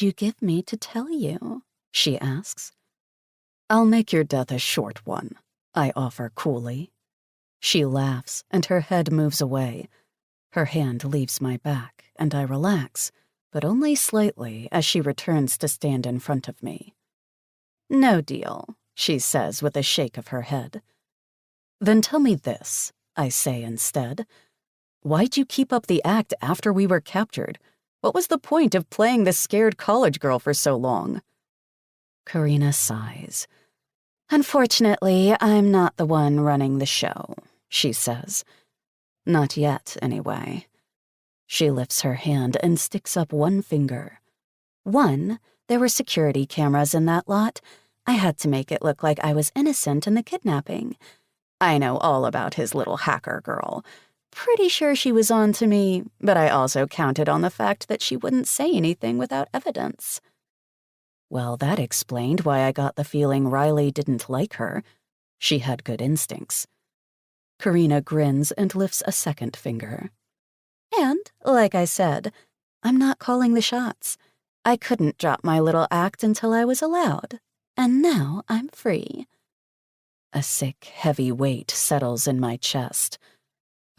you give me to tell you? She asks. I'll make your death a short one, I offer coolly. She laughs, and her head moves away. Her hand leaves my back, and I relax, but only slightly as she returns to stand in front of me. No deal, she says with a shake of her head. Then tell me this, I say instead. Why'd you keep up the act after we were captured? What was the point of playing the scared college girl for so long? Karina sighs. Unfortunately, I'm not the one running the show, she says. Not yet, anyway. She lifts her hand and sticks up one finger. One, there were security cameras in that lot. I had to make it look like I was innocent in the kidnapping. I know all about his little hacker girl. Pretty sure she was on to me, but I also counted on the fact that she wouldn't say anything without evidence. Well, that explained why I got the feeling Riley didn't like her. She had good instincts. Karina grins and lifts a second finger. And, like I said, I'm not calling the shots. I couldn't drop my little act until I was allowed, and now I'm free. A sick, heavy weight settles in my chest.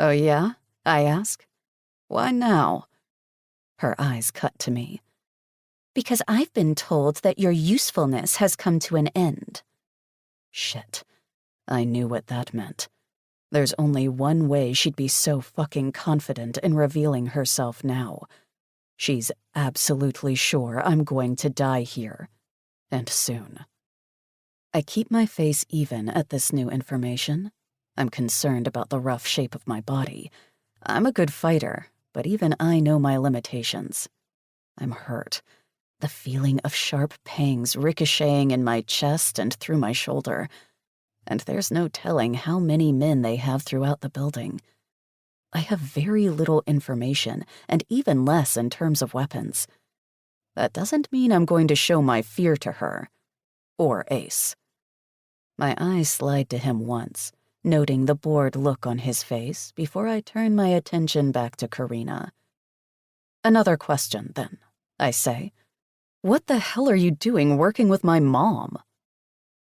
Oh yeah? I ask. Why now? Her eyes cut to me. Because I've been told that your usefulness has come to an end. Shit. I knew what that meant. There's only one way she'd be so fucking confident in revealing herself now. She's absolutely sure I'm going to die here. And soon. I keep my face even at this new information. I'm concerned about the rough shape of my body. I'm a good fighter, but even I know my limitations. I'm hurt. The feeling of sharp pangs ricocheting in my chest and through my shoulder. And there's no telling how many men they have throughout the building. I have very little information, and even less in terms of weapons. That doesn't mean I'm going to show my fear to her. Or Ace. My eyes slide to him once, noting the bored look on his face before I turn my attention back to Karina. Another question, then, I say. What the hell are you doing working with my mom?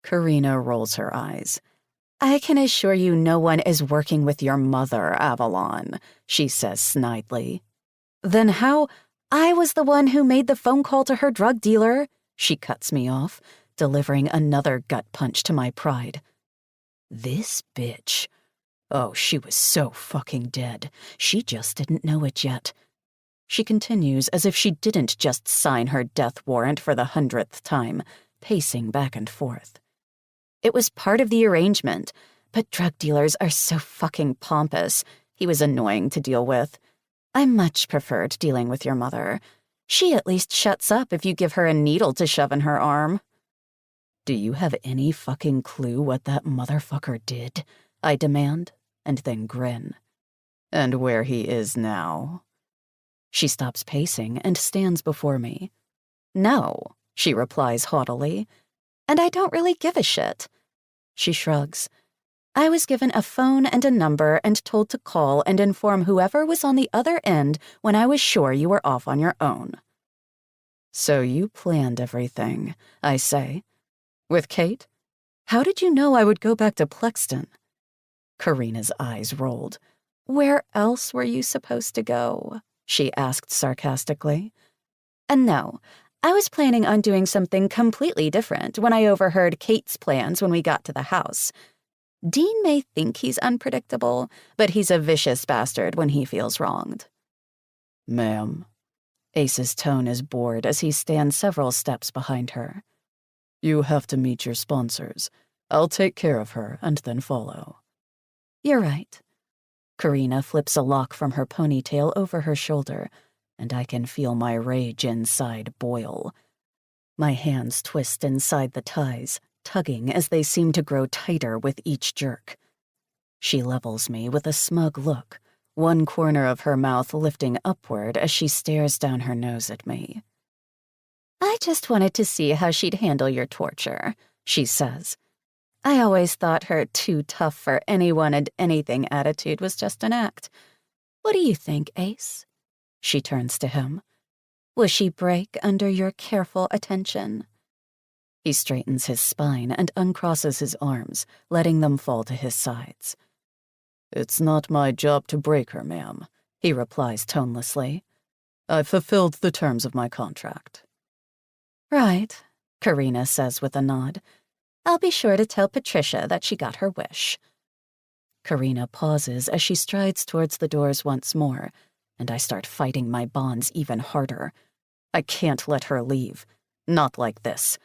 Karina rolls her eyes. I can assure you no one is working with your mother, Avalon, she says snidely. Then how? I was the one who made the phone call to her drug dealer, she cuts me off, delivering another gut punch to my pride. This bitch. Oh, she was so fucking dead. She just didn't know it yet. She continues as if she didn't just sign her death warrant for the 100th time, pacing back and forth. It was part of the arrangement, but drug dealers are so fucking pompous. He was annoying to deal with. I much preferred dealing with your mother. She at least shuts up if you give her a needle to shove in her arm. Do you have any fucking clue what that motherfucker did? I demand, and then grin. And where he is now? She stops pacing and stands before me. No, she replies haughtily. And I don't really give a shit. She shrugs. I was given a phone and a number and told to call and inform whoever was on the other end when I was sure you were off on your own. So you planned everything, I say. With Kate? How did you know I would go back to Plexton? Karina's eyes rolled. Where else were you supposed to go? She asked sarcastically. And no, I was planning on doing something completely different when I overheard Kate's plans when we got to the house. Dean may think he's unpredictable, but he's a vicious bastard when he feels wronged. Ma'am. Ace's tone is bored as he stands several steps behind her. You have to meet your sponsors. I'll take care of her and then follow. You're right. Karina flips a lock from her ponytail over her shoulder, and I can feel my rage inside boil. My hands twist inside the ties, tugging as they seem to grow tighter with each jerk. She levels me with a smug look, one corner of her mouth lifting upward as she stares down her nose at me. I just wanted to see how she'd handle your torture, she says. I always thought her too tough for anyone and anything attitude was just an act. What do you think, Ace? She turns to him. Will she break under your careful attention? He straightens his spine and uncrosses his arms, letting them fall to his sides. It's not my job to break her, ma'am, he replies tonelessly. I've fulfilled the terms of my contract. Right, Karina says with a nod. I'll be sure to tell Patricia that she got her wish. Karina pauses as she strides towards the doors once more, and I start fighting my bonds even harder. I can't let her leave. Not like this.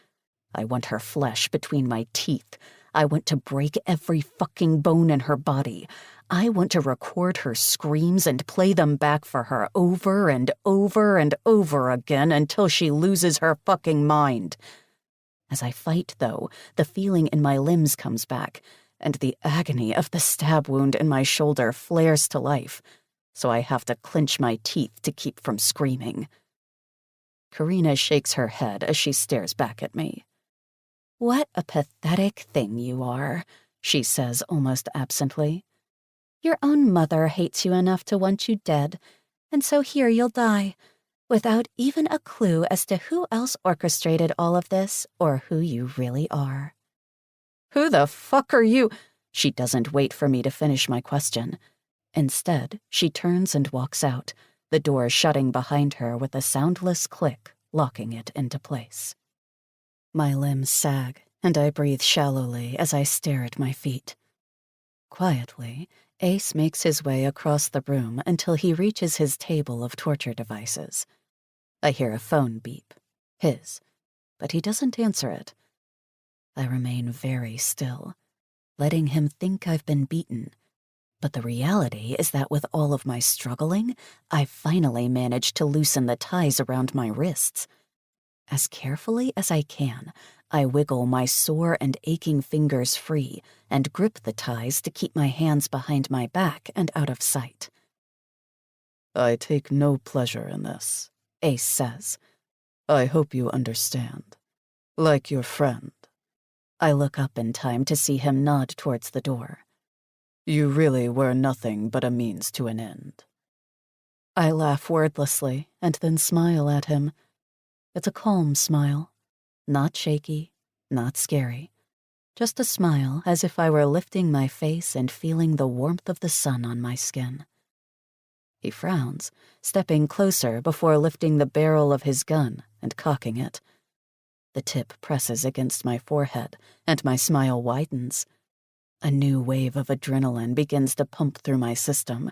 I want her flesh between my teeth. I want to break every fucking bone in her body. I want to record her screams and play them back for her over and over and over again until she loses her fucking mind. As I fight, though, the feeling in my limbs comes back, and the agony of the stab wound in my shoulder flares to life, so I have to clench my teeth to keep from screaming. Karina shakes her head as she stares back at me. What a pathetic thing you are, she says almost absently. Your own mother hates you enough to want you dead, and so here you'll die, without even a clue as to who else orchestrated all of this or who you really are. Who the fuck are you? She doesn't wait for me to finish my question. Instead, she turns and walks out, the door shutting behind her with a soundless click, locking it into place. My limbs sag, and I breathe shallowly as I stare at my feet. Quietly, Ace makes his way across the room until he reaches his table of torture devices. I hear a phone beep, his, but he doesn't answer it. I remain very still, letting him think I've been beaten. But the reality is that with all of my struggling, I've finally managed to loosen the ties around my wrists. As carefully as I can, I wiggle my sore and aching fingers free and grip the ties to keep my hands behind my back and out of sight. I take no pleasure in this, Ace says. I hope you understand. Like your friend. I look up in time to see him nod towards the door. You really were nothing but a means to an end. I laugh wordlessly and then smile at him. It's a calm smile. Not shaky, not scary. Just a smile as if I were lifting my face and feeling the warmth of the sun on my skin. He frowns, stepping closer before lifting the barrel of his gun and cocking it. The tip presses against my forehead, and my smile widens. A new wave of adrenaline begins to pump through my system.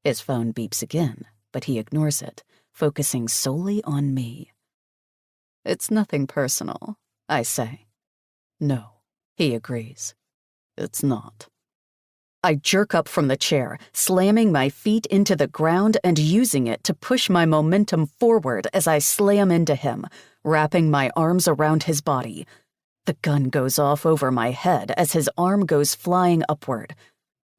His phone beeps again, but he ignores it, focusing solely on me. It's nothing personal, I say. No, he agrees. It's not. I jerk up from the chair, slamming my feet into the ground and using it to push my momentum forward as I slam into him, wrapping my arms around his body. The gun goes off over my head as his arm goes flying upward.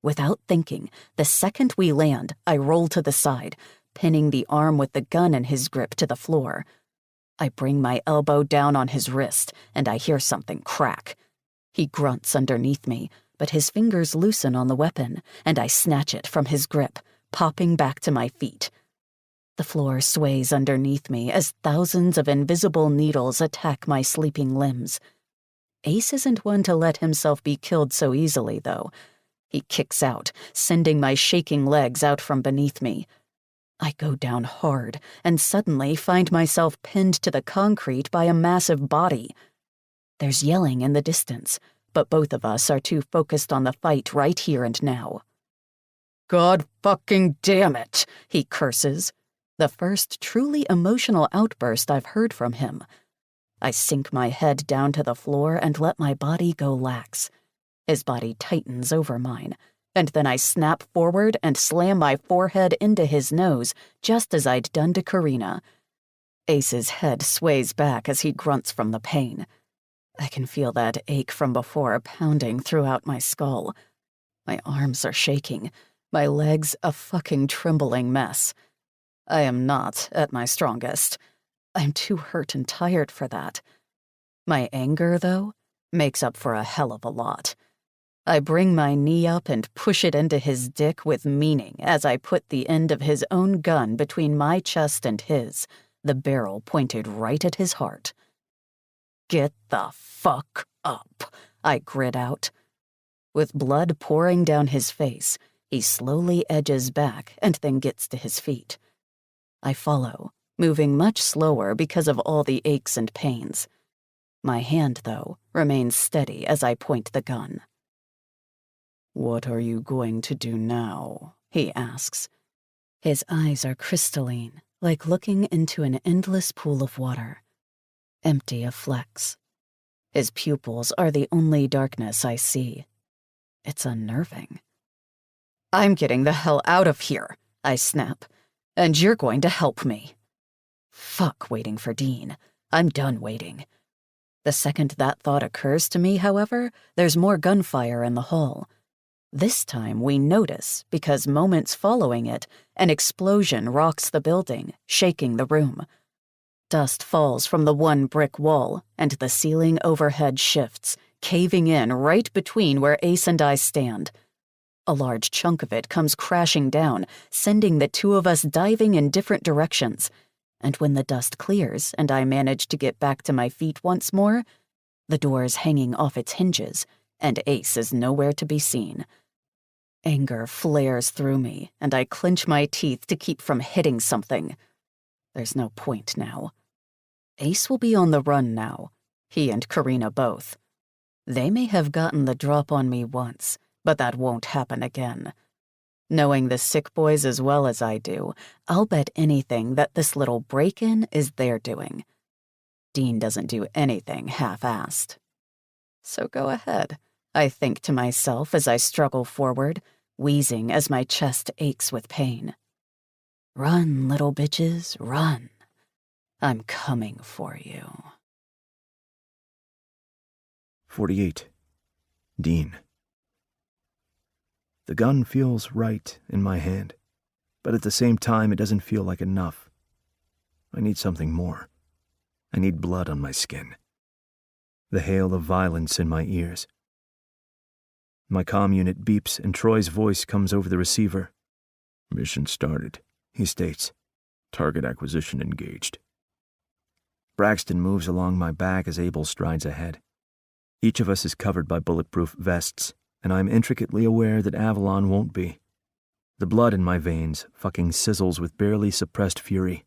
Without thinking, the second we land, I roll to the side, pinning the arm with the gun in his grip to the floor. I bring my elbow down on his wrist, and I hear something crack. He grunts underneath me, but his fingers loosen on the weapon, and I snatch it from his grip, popping back to my feet. The floor sways underneath me as thousands of invisible needles attack my sleeping limbs. Ace isn't one to let himself be killed so easily, though. He kicks out, sending my shaking legs out from beneath me. I go down hard and suddenly find myself pinned to the concrete by a massive body. There's yelling in the distance, but both of us are too focused on the fight right here and now. God fucking damn it, he curses. The first truly emotional outburst I've heard from him. I sink my head down to the floor and let my body go lax. His body tightens over mine, and then I snap forward and slam my forehead into his nose, just as I'd done to Karina. Ace's head sways back as he grunts from the pain. I can feel that ache from before pounding throughout my skull. My arms are shaking, my legs a fucking trembling mess. I am not at my strongest. I'm too hurt and tired for that. My anger, though, makes up for a hell of a lot. I bring my knee up and push it into his dick with meaning as I put the end of his own gun between my chest and his, the barrel pointed right at his heart. "Get the fuck up," I grit out. With blood pouring down his face, he slowly edges back and then gets to his feet. I follow, moving much slower because of all the aches and pains. My hand, though, remains steady as I point the gun. "What are you going to do now?" he asks. His eyes are crystalline, like looking into an endless pool of water, empty of flecks. His pupils are the only darkness I see. It's unnerving. "I'm getting the hell out of here," I snap, "and you're going to help me." Fuck waiting for Dean. I'm done waiting. The second that thought occurs to me, however, there's more gunfire in the hall. This time we notice because moments following it, an explosion rocks the building, shaking the room. Dust falls from the one brick wall, and the ceiling overhead shifts, caving in right between where Ace and I stand. A large chunk of it comes crashing down, sending the two of us diving in different directions. And when the dust clears and I manage to get back to my feet once more, the door is hanging off its hinges, and Ace is nowhere to be seen. Anger flares through me, and I clench my teeth to keep from hitting something. There's no point now. Ace will be on the run now, he and Karina both. They may have gotten the drop on me once, but that won't happen again. Knowing the sick boys as well as I do, I'll bet anything that this little break-in is their doing. Dean doesn't do anything half-assed. So go ahead, I think to myself as I struggle forward, wheezing as my chest aches with pain. Run, little bitches, run. I'm coming for you. 48. Dean. The gun feels right in my hand, but at the same time it doesn't feel like enough. I need something more. I need blood on my skin. The hail of violence in my ears. My comm unit beeps and Troy's voice comes over the receiver. "Mission started," he states. "Target acquisition engaged." Braxton moves along my back as Abel strides ahead. Each of us is covered by bulletproof vests, and I'm intricately aware that Avalon won't be. The blood in my veins fucking sizzles with barely suppressed fury.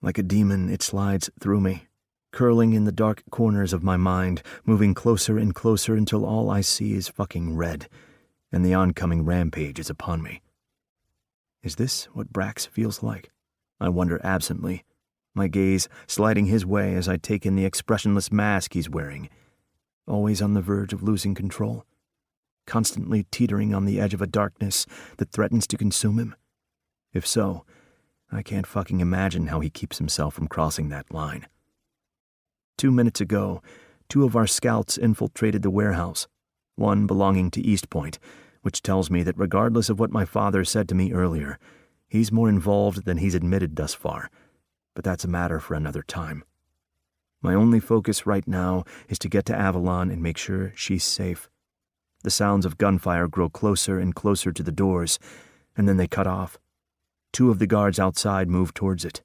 Like a demon, it slides through me, curling in the dark corners of my mind, moving closer and closer until all I see is fucking red, and the oncoming rampage is upon me. Is this what Brax feels like? I wonder absently, my gaze sliding his way as I take in the expressionless mask he's wearing, always on the verge of losing control, constantly teetering on the edge of a darkness that threatens to consume him. If so, I can't fucking imagine how he keeps himself from crossing that line. 2 minutes ago, 2 of our scouts infiltrated the warehouse, one belonging to East Point, which tells me that regardless of what my father said to me earlier, he's more involved than he's admitted thus far, but that's a matter for another time. My only focus right now is to get to Avalon and make sure she's safe. The sounds of gunfire grow closer and closer to the doors, and then they cut off. 2 of the guards outside move towards it.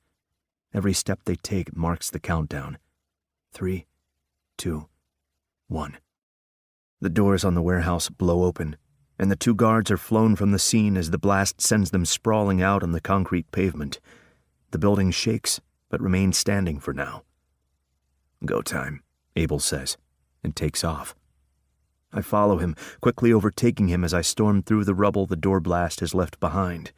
Every step they take marks the countdown. 3, 2, 1. The doors on the warehouse blow open, and the 2 guards are flown from the scene as the blast sends them sprawling out on the concrete pavement. The building shakes, but remains standing for now. "Go time," Abel says, and takes off. I follow him, quickly overtaking him as I storm through the rubble the door blast has left behind.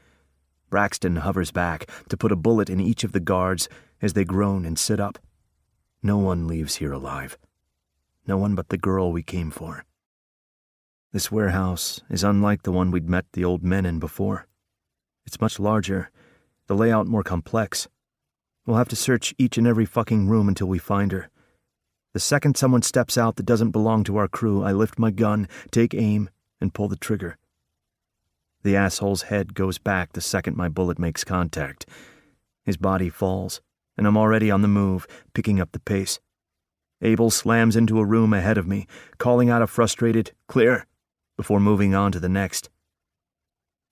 Braxton hovers back to put a bullet in each of the guards as they groan and sit up. No one leaves here alive. No one but the girl we came for. This warehouse is unlike the one we'd met the old men in before. It's much larger, the layout more complex. We'll have to search each and every fucking room until we find her. The second someone steps out that doesn't belong to our crew, I lift my gun, take aim, and pull the trigger. The asshole's head goes back the second my bullet makes contact. His body falls, and I'm already on the move, picking up the pace. Abel slams into a room ahead of me, calling out a frustrated, "Clear," before moving on to the next.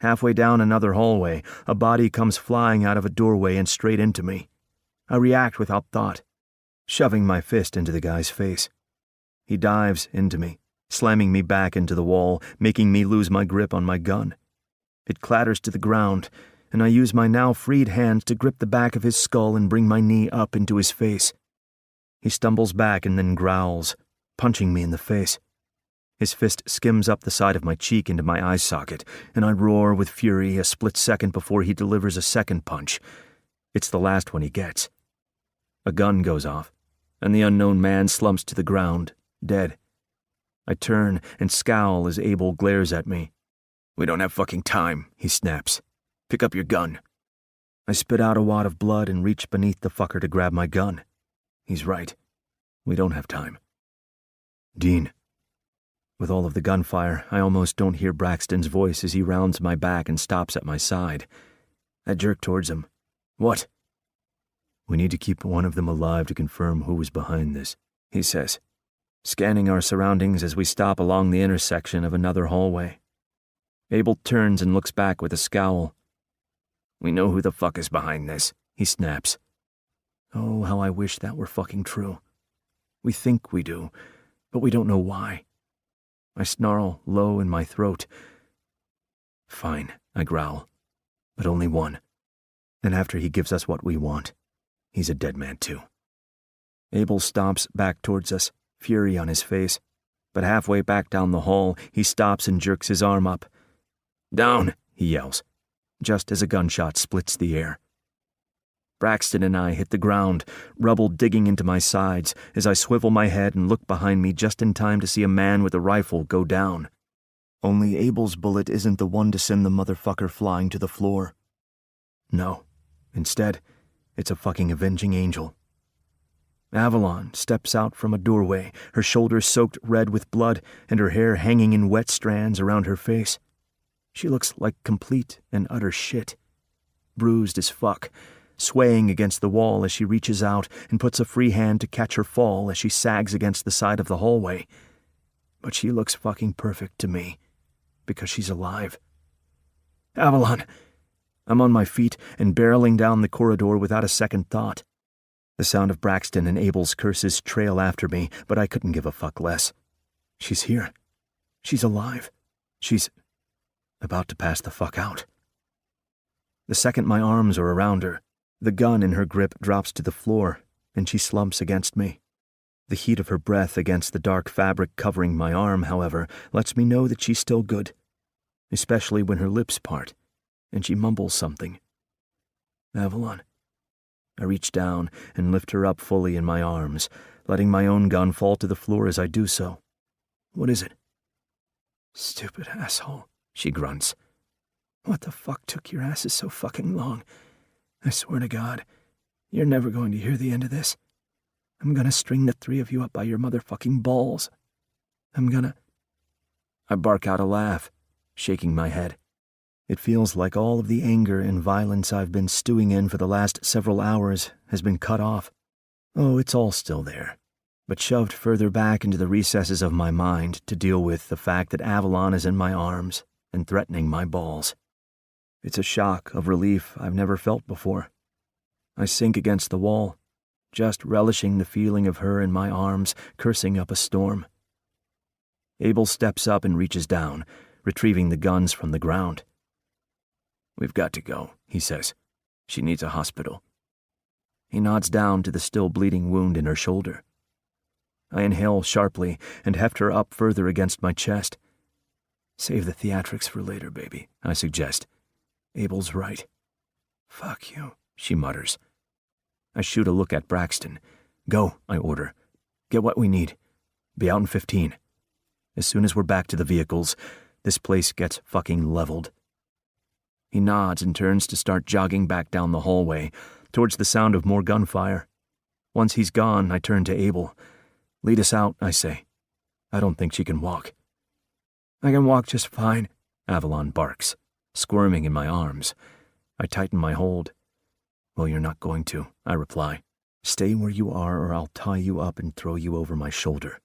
Halfway down another hallway, a body comes flying out of a doorway and straight into me. I react without thought, shoving my fist into the guy's face. He dives into me, slamming me back into the wall, making me lose my grip on my gun. It clatters to the ground, and I use my now freed hands to grip the back of his skull and bring my knee up into his face. He stumbles back and then growls, punching me in the face. His fist skims up the side of my cheek into my eye socket, and I roar with fury a split second before he delivers a second punch. It's the last one he gets. A gun goes off, and the unknown man slumps to the ground, dead. I turn and scowl as Abel glares at me. "We don't have fucking time," he snaps. "Pick up your gun." I spit out a wad of blood and reach beneath the fucker to grab my gun. He's right. We don't have time. "Dean." With all of the gunfire, I almost don't hear Braxton's voice as he rounds my back and stops at my side. I jerk towards him. "What?" "We need to keep one of them alive to confirm who was behind this," he says, scanning our surroundings as we stop along the intersection of another hallway. Abel turns and looks back with a scowl. "We know who the fuck is behind this," he snaps. Oh, how I wish that were fucking true. We think we do, but we don't know why. I snarl low in my throat. "Fine," I growl, "but only one. And after he gives us what we want, he's a dead man too." Abel stomps back towards us, fury on his face, but halfway back down the hall, he stops and jerks his arm up. "Down," he yells, just as a gunshot splits the air. Braxton and I hit the ground, rubble digging into my sides as I swivel my head and look behind me just in time to see a man with a rifle go down. Only Abel's bullet isn't the one to send the motherfucker flying to the floor. No, instead, it's a fucking avenging angel. Avalon steps out from a doorway, her shoulders soaked red with blood and her hair hanging in wet strands around her face. She looks like complete and utter shit. Bruised as fuck, swaying against the wall as she reaches out and puts a free hand to catch her fall as she sags against the side of the hallway. But she looks fucking perfect to me, because she's alive. "Avalon!" I'm on my feet and barreling down the corridor without a second thought. The sound of Braxton and Abel's curses trail after me, but I couldn't give a fuck less. She's here. She's alive. She's about to pass the fuck out. The second my arms are around her, the gun in her grip drops to the floor, and she slumps against me. The heat of her breath against the dark fabric covering my arm, however, lets me know that she's still good, especially when her lips part, and she mumbles something. "Avalon." I reach down and lift her up fully in my arms, letting my own gun fall to the floor as I do so. "What is it?" "Stupid asshole," she grunts. "What the fuck took your asses so fucking long? I swear to God, you're never going to hear the end of this. I'm gonna string the three of you up by your motherfucking balls. I bark out a laugh, shaking my head. It feels like all of the anger and violence I've been stewing in for the last several hours has been cut off. Oh, it's all still there, but shoved further back into the recesses of my mind to deal with the fact that Avalon is in my arms and threatening my balls. It's a shock of relief I've never felt before. I sink against the wall, just relishing the feeling of her in my arms, cursing up a storm. Abel steps up and reaches down, retrieving the guns from the ground. "We've got to go," he says. "She needs a hospital." He nods down to the still bleeding wound in her shoulder. I inhale sharply and heft her up further against my chest. "Save the theatrics for later, baby," I suggest. Abel's right. "Fuck you," she mutters. I shoot a look at Braxton. "Go," I order. "Get what we need. Be out in 15. As soon as we're back to the vehicles, this place gets fucking leveled." He nods and turns to start jogging back down the hallway, towards the sound of more gunfire. Once he's gone, I turn to Abel. "Lead us out," I say. "I don't think she can walk." "I can walk just fine," Avalon barks, squirming in my arms. I tighten my hold. "Well, you're not going to," I reply. "Stay where you are or I'll tie you up and throw you over my shoulder."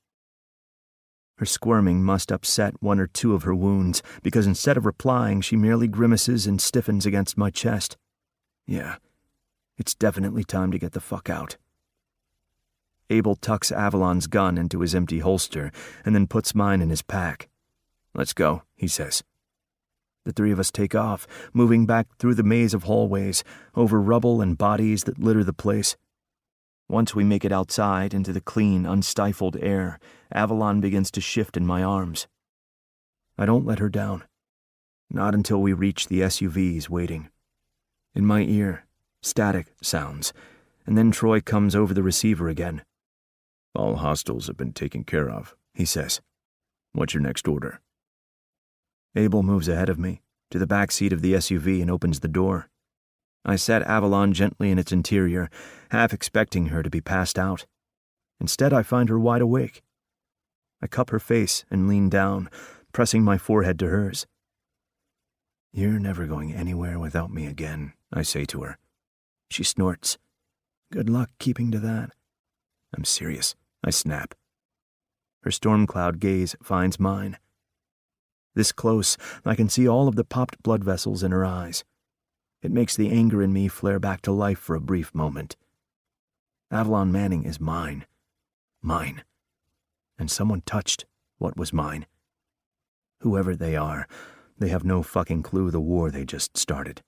Her squirming must upset one or two of her wounds, because instead of replying, she merely grimaces and stiffens against my chest. "Yeah, It's definitely time to get the fuck out. Abel tucks Avalon's gun into his empty holster and then puts mine in his pack. "Let's go," he says. The three of us take off, moving back through the maze of hallways, over rubble and bodies that litter the place. Once we make it outside into the clean, unstifled air, Avalon begins to shift in my arms. I don't let her down. Not until we reach the SUVs waiting. In my ear, static sounds, and then Troy comes over the receiver again. "All hostiles have been taken care of," he says. "What's your next order?" Abel moves ahead of me, to the back seat of the SUV and opens the door. I set Avalon gently in its interior, half expecting her to be passed out. Instead, I find her wide awake. I cup her face and lean down, pressing my forehead to hers. "You're never going anywhere without me again," I say to her. She snorts. "Good luck keeping to that." "I'm serious," I snap. Her storm cloud gaze finds mine. This close, I can see all of the popped blood vessels in her eyes. It makes the anger in me flare back to life for a brief moment. Avalon Manning is mine. Mine. And someone touched what was mine. Whoever they are, they have no fucking clue the war they just started.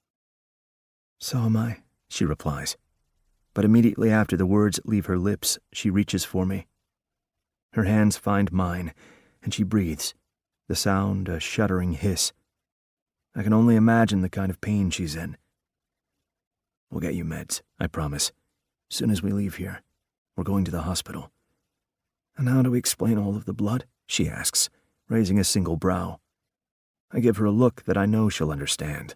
"So am I," she replies. But immediately after the words leave her lips, she reaches for me. Her hands find mine, and she breathes, the sound a shuddering hiss. I can only imagine the kind of pain she's in. "We'll get you meds, I promise. Soon as we leave here. We're going to the hospital." "And how do we explain all of the blood?" she asks, raising a single brow. I give her a look that I know she'll understand.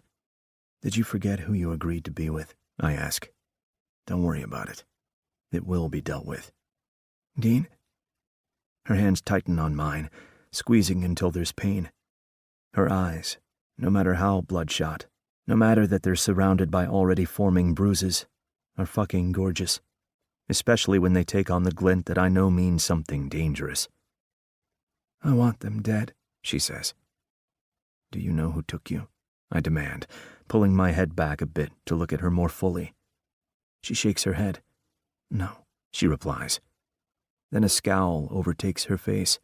"Did you forget who you agreed to be with?" I ask. "Don't worry about it. It will be dealt with." "Dean?" Her hands tighten on mine, squeezing until there's pain. Her eyes, no matter how bloodshot, no matter that they're surrounded by already forming bruises, are fucking gorgeous, especially when they take on the glint that I know means something dangerous. "I want them dead," she says. "Do you know who took you?" I demand, pulling my head back a bit to look at her more fully. She shakes her head. "No," she replies. Then a scowl overtakes her face.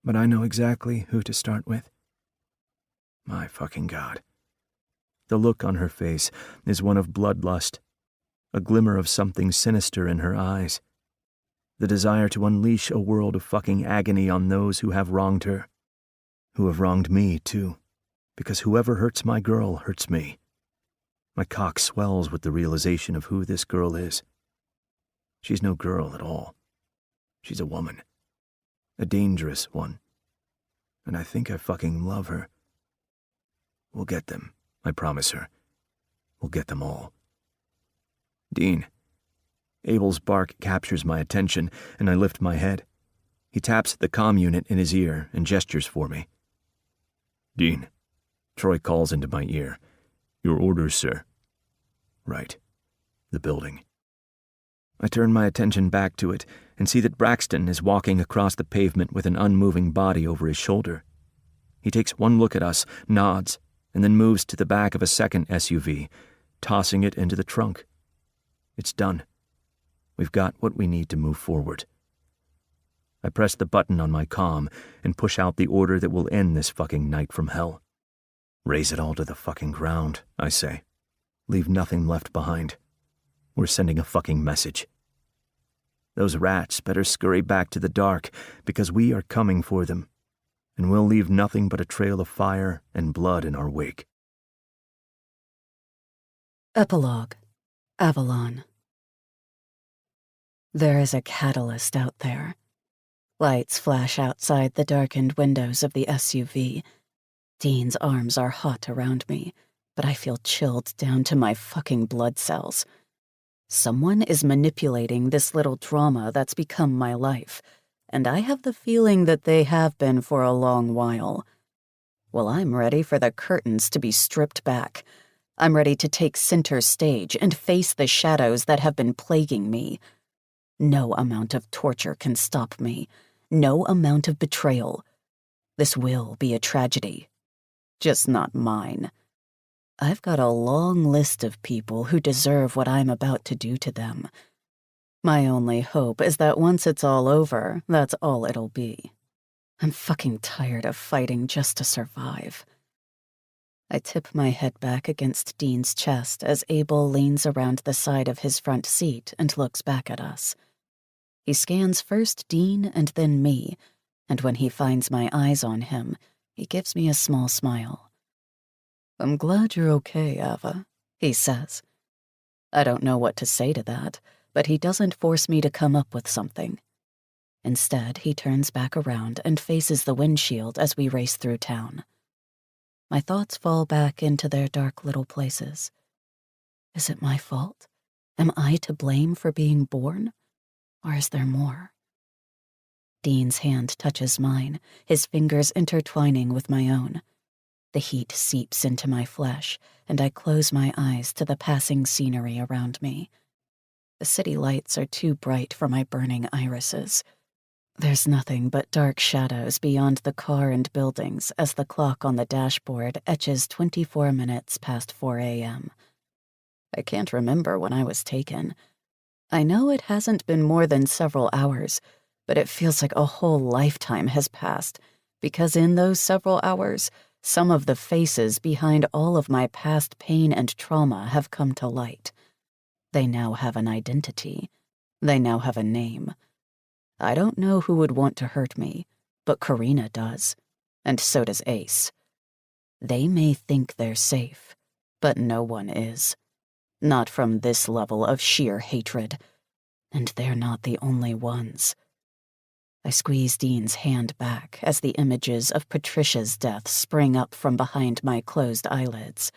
"But I know exactly who to start with." My fucking God. The look on her face is one of bloodlust, a glimmer of something sinister in her eyes. The desire to unleash a world of fucking agony on those who have wronged her. Who have wronged me, too, because whoever hurts my girl hurts me. My cock swells with the realization of who this girl is. She's no girl at all. She's a woman. A dangerous one. And I think I fucking love her. We'll get them, I promise her. We'll get them all. "Dean." Abel's bark captures my attention, and I lift my head. He taps the comm unit in his ear and gestures for me. "Dean," Troy calls into my ear. "Your orders, sir." "Right. The building." I turn my attention back to it and see that Braxton is walking across the pavement with an unmoving body over his shoulder. He takes one look at us, nods, and then moves to the back of a second SUV, tossing it into the trunk. It's done. We've got what we need to move forward. I press the button on my comm and push out the order that will end this fucking night from hell. "Raise it all to the fucking ground," I say. "Leave nothing left behind. We're sending a fucking message. Those rats better scurry back to the dark, because we are coming for them, and we'll leave nothing but a trail of fire and blood in our wake." Epilogue. Avalon. There is a catalyst out there. Lights flash outside the darkened windows of the SUV. Dean's arms are hot around me, but I feel chilled down to my fucking blood cells. Someone is manipulating this little drama that's become my life, and I have the feeling that they have been for a long while. Well, I'm ready for the curtains to be stripped back. I'm ready to take center stage and face the shadows that have been plaguing me. No amount of torture can stop me. No amount of betrayal. This will be a tragedy. Just not mine. I've got a long list of people who deserve what I'm about to do to them. My only hope is that once it's all over, that's all it'll be. I'm fucking tired of fighting just to survive. I tip my head back against Dean's chest as Abel leans around the side of his front seat and looks back at us. He scans first Dean and then me, and when he finds my eyes on him, he gives me a small smile. "I'm glad you're okay, Ava," he says. I don't know what to say to that, but he doesn't force me to come up with something. Instead, he turns back around and faces the windshield as we race through town. My thoughts fall back into their dark little places. Is it my fault? Am I to blame for being born? Or is there more? Dean's hand touches mine, his fingers intertwining with my own. The heat seeps into my flesh, and I close my eyes to the passing scenery around me. The city lights are too bright for my burning irises. There's nothing but dark shadows beyond the car and buildings as the clock on the dashboard etches 24 minutes past 4 a.m. I can't remember when I was taken. I know it hasn't been more than several hours, but it feels like a whole lifetime has passed, because in those several hours, some of the faces behind all of my past pain and trauma have come to light. They now have an identity. They now have a name. I don't know who would want to hurt me, but Karina does, and so does Ace. They may think they're safe, but no one is. Not from this level of sheer hatred. And they're not the only ones. I squeeze Dean's hand back as the images of Patricia's death spring up from behind my closed eyelids.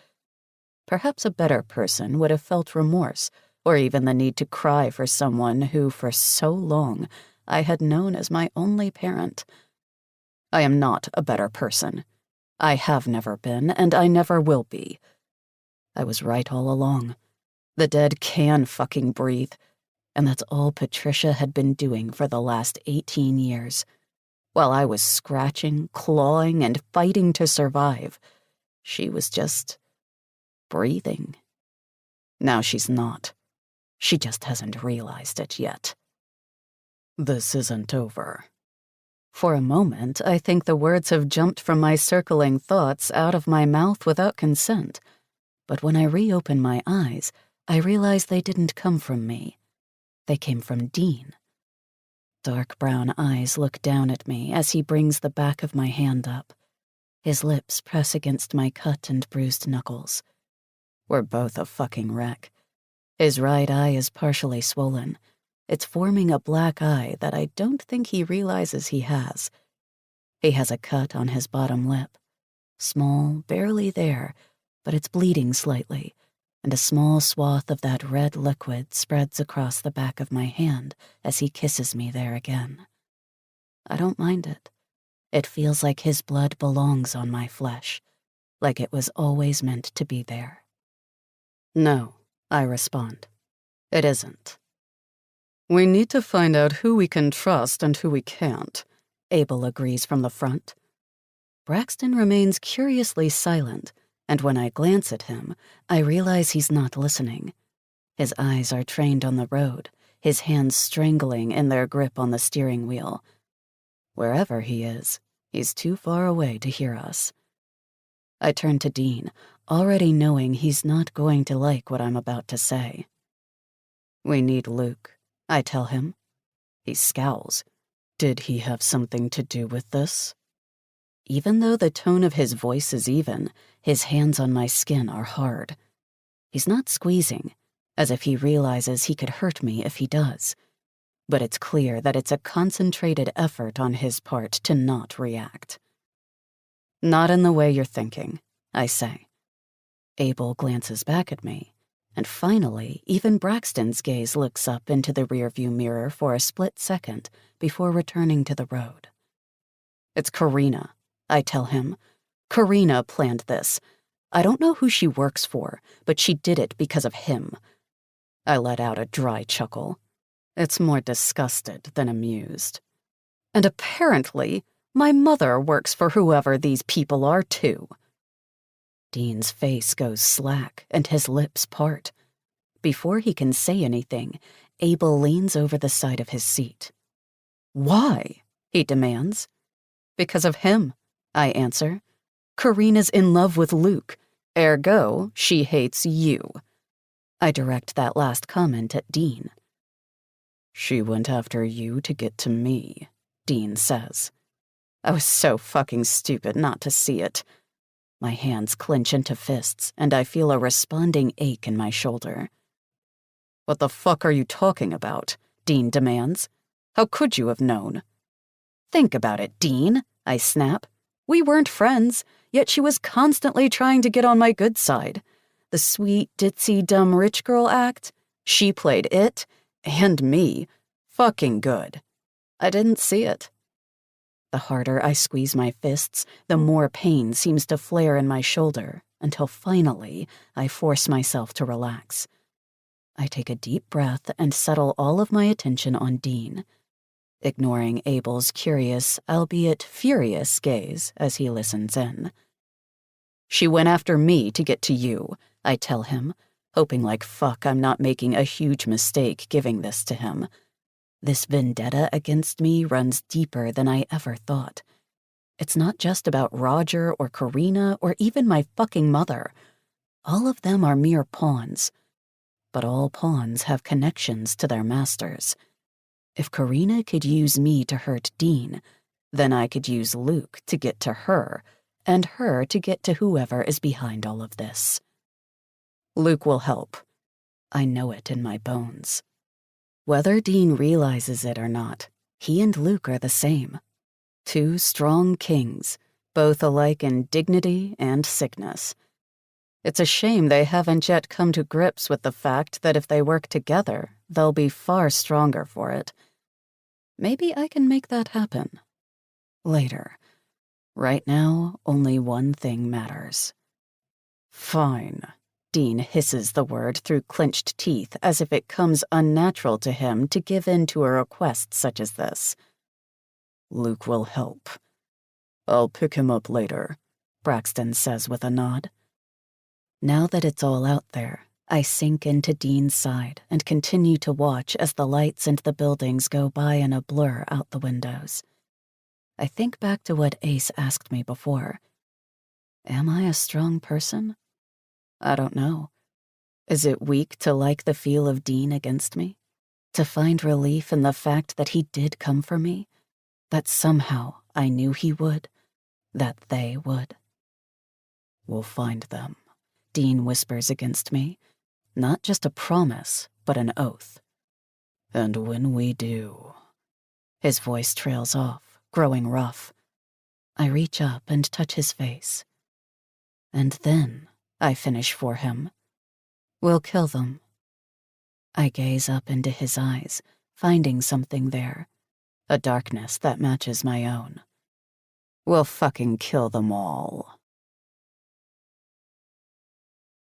Perhaps a better person would have felt remorse, or even the need to cry for someone who, for so long, I had known as my only parent. I am not a better person. I have never been, and I never will be. I was right all along. The dead can fucking breathe, and that's all Patricia had been doing for the last 18 years. While I was scratching, clawing, and fighting to survive, she was just breathing. Now she's not. She just hasn't realized it yet. This isn't over. For a moment, I think the words have jumped from my circling thoughts out of my mouth without consent. But when I reopen my eyes, I realize they didn't come from me. They came from Dean. Dark brown eyes look down at me as he brings the back of my hand up. His lips press against my cut and bruised knuckles. We're both a fucking wreck. His right eye is partially swollen. It's forming a black eye that I don't think he realizes he has. He has a cut on his bottom lip. Small, barely there, but it's bleeding slightly, and a small swath of that red liquid spreads across the back of my hand as he kisses me there again. I don't mind it. It feels like his blood belongs on my flesh, like it was always meant to be there. No, I respond. It isn't. We need to find out who we can trust and who we can't, Abel agrees from the front. Braxton remains curiously silent, and when I glance at him, I realize he's not listening. His eyes are trained on the road, his hands strangling in their grip on the steering wheel. Wherever he is, he's too far away to hear us. I turn to Dean, already knowing he's not going to like what I'm about to say. We need Luke, I tell him. He scowls. Did he have something to do with this? Even though the tone of his voice is even, his hands on my skin are hard. He's not squeezing, as if he realizes he could hurt me if he does. But it's clear that it's a concentrated effort on his part to not react. Not in the way you're thinking, I say. Abel glances back at me, and finally, even Braxton's gaze looks up into the rearview mirror for a split second before returning to the road. It's Karina, I tell him. Karina planned this. I don't know who she works for, but she did it because of him. I let out a dry chuckle. It's more disgusted than amused. And apparently, my mother works for whoever these people are, too. Dean's face goes slack and his lips part. Before he can say anything, Abel leans over the side of his seat. "Why?" he demands. "Because of him," I answer. "Karina's in love with Luke. Ergo, she hates you." I direct that last comment at Dean. "She went after you to get to me," Dean says. I was so fucking stupid not to see it. My hands clench into fists, and I feel a responding ache in my shoulder. "What the fuck are you talking about?" Dean demands. "How could you have known?" "Think about it, Dean," I snap. "We weren't friends, yet she was constantly trying to get on my good side. The sweet, ditzy, dumb rich girl act, she played it, and me. Fucking good. I didn't see it." The harder I squeeze my fists, the more pain seems to flare in my shoulder, until finally I force myself to relax. I take a deep breath and settle all of my attention on Dean, ignoring Abel's curious, albeit furious, gaze as he listens in. "She went after me to get to you," I tell him, hoping like fuck I'm not making a huge mistake giving this to him. This vendetta against me runs deeper than I ever thought. It's not just about Roger or Karina or even my fucking mother. All of them are mere pawns. But all pawns have connections to their masters. If Karina could use me to hurt Dean, then I could use Luke to get to her, and her to get to whoever is behind all of this. Luke will help. I know it in my bones. Whether Dean realizes it or not, he and Luke are the same. Two strong kings, both alike in dignity and sickness. It's a shame they haven't yet come to grips with the fact that if they work together, they'll be far stronger for it. Maybe I can make that happen. Later. Right now, only one thing matters. "Fine." Dean hisses the word through clenched teeth as if it comes unnatural to him to give in to a request such as this. "Luke will help. I'll pick him up later," Braxton says with a nod. Now that it's all out there, I sink into Dean's side and continue to watch as the lights and the buildings go by in a blur out the windows. I think back to what Ace asked me before. Am I a strong person? I don't know. Is it weak to like the feel of Dean against me? To find relief in the fact that he did come for me? That somehow I knew he would? That they would? "We'll find them," Dean whispers against me. Not just a promise, but an oath. "And when we do..." His voice trails off, growing rough. I reach up and touch his face. "And then," I finish for him, "we'll kill them." I gaze up into his eyes, finding something there, a darkness that matches my own. "We'll fucking kill them all."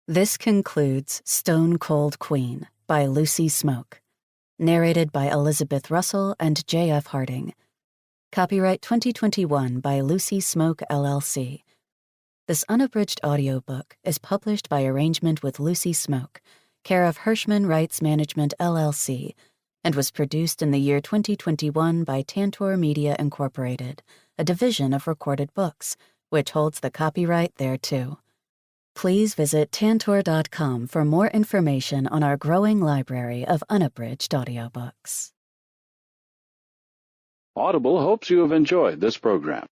This concludes Stone Cold Queen by Lucy Smoke, narrated by Elizabeth Russell and J.F. Harding. Copyright 2021 by Lucy Smoke, LLC. This unabridged audiobook is published by arrangement with Lucy Smoke, care of Hirschman Rights Management, LLC, and was produced in the year 2021 by Tantor Media Incorporated, a division of Recorded Books, which holds the copyright thereto. Please visit tantor.com for more information on our growing library of unabridged audiobooks. Audible hopes you have enjoyed this program.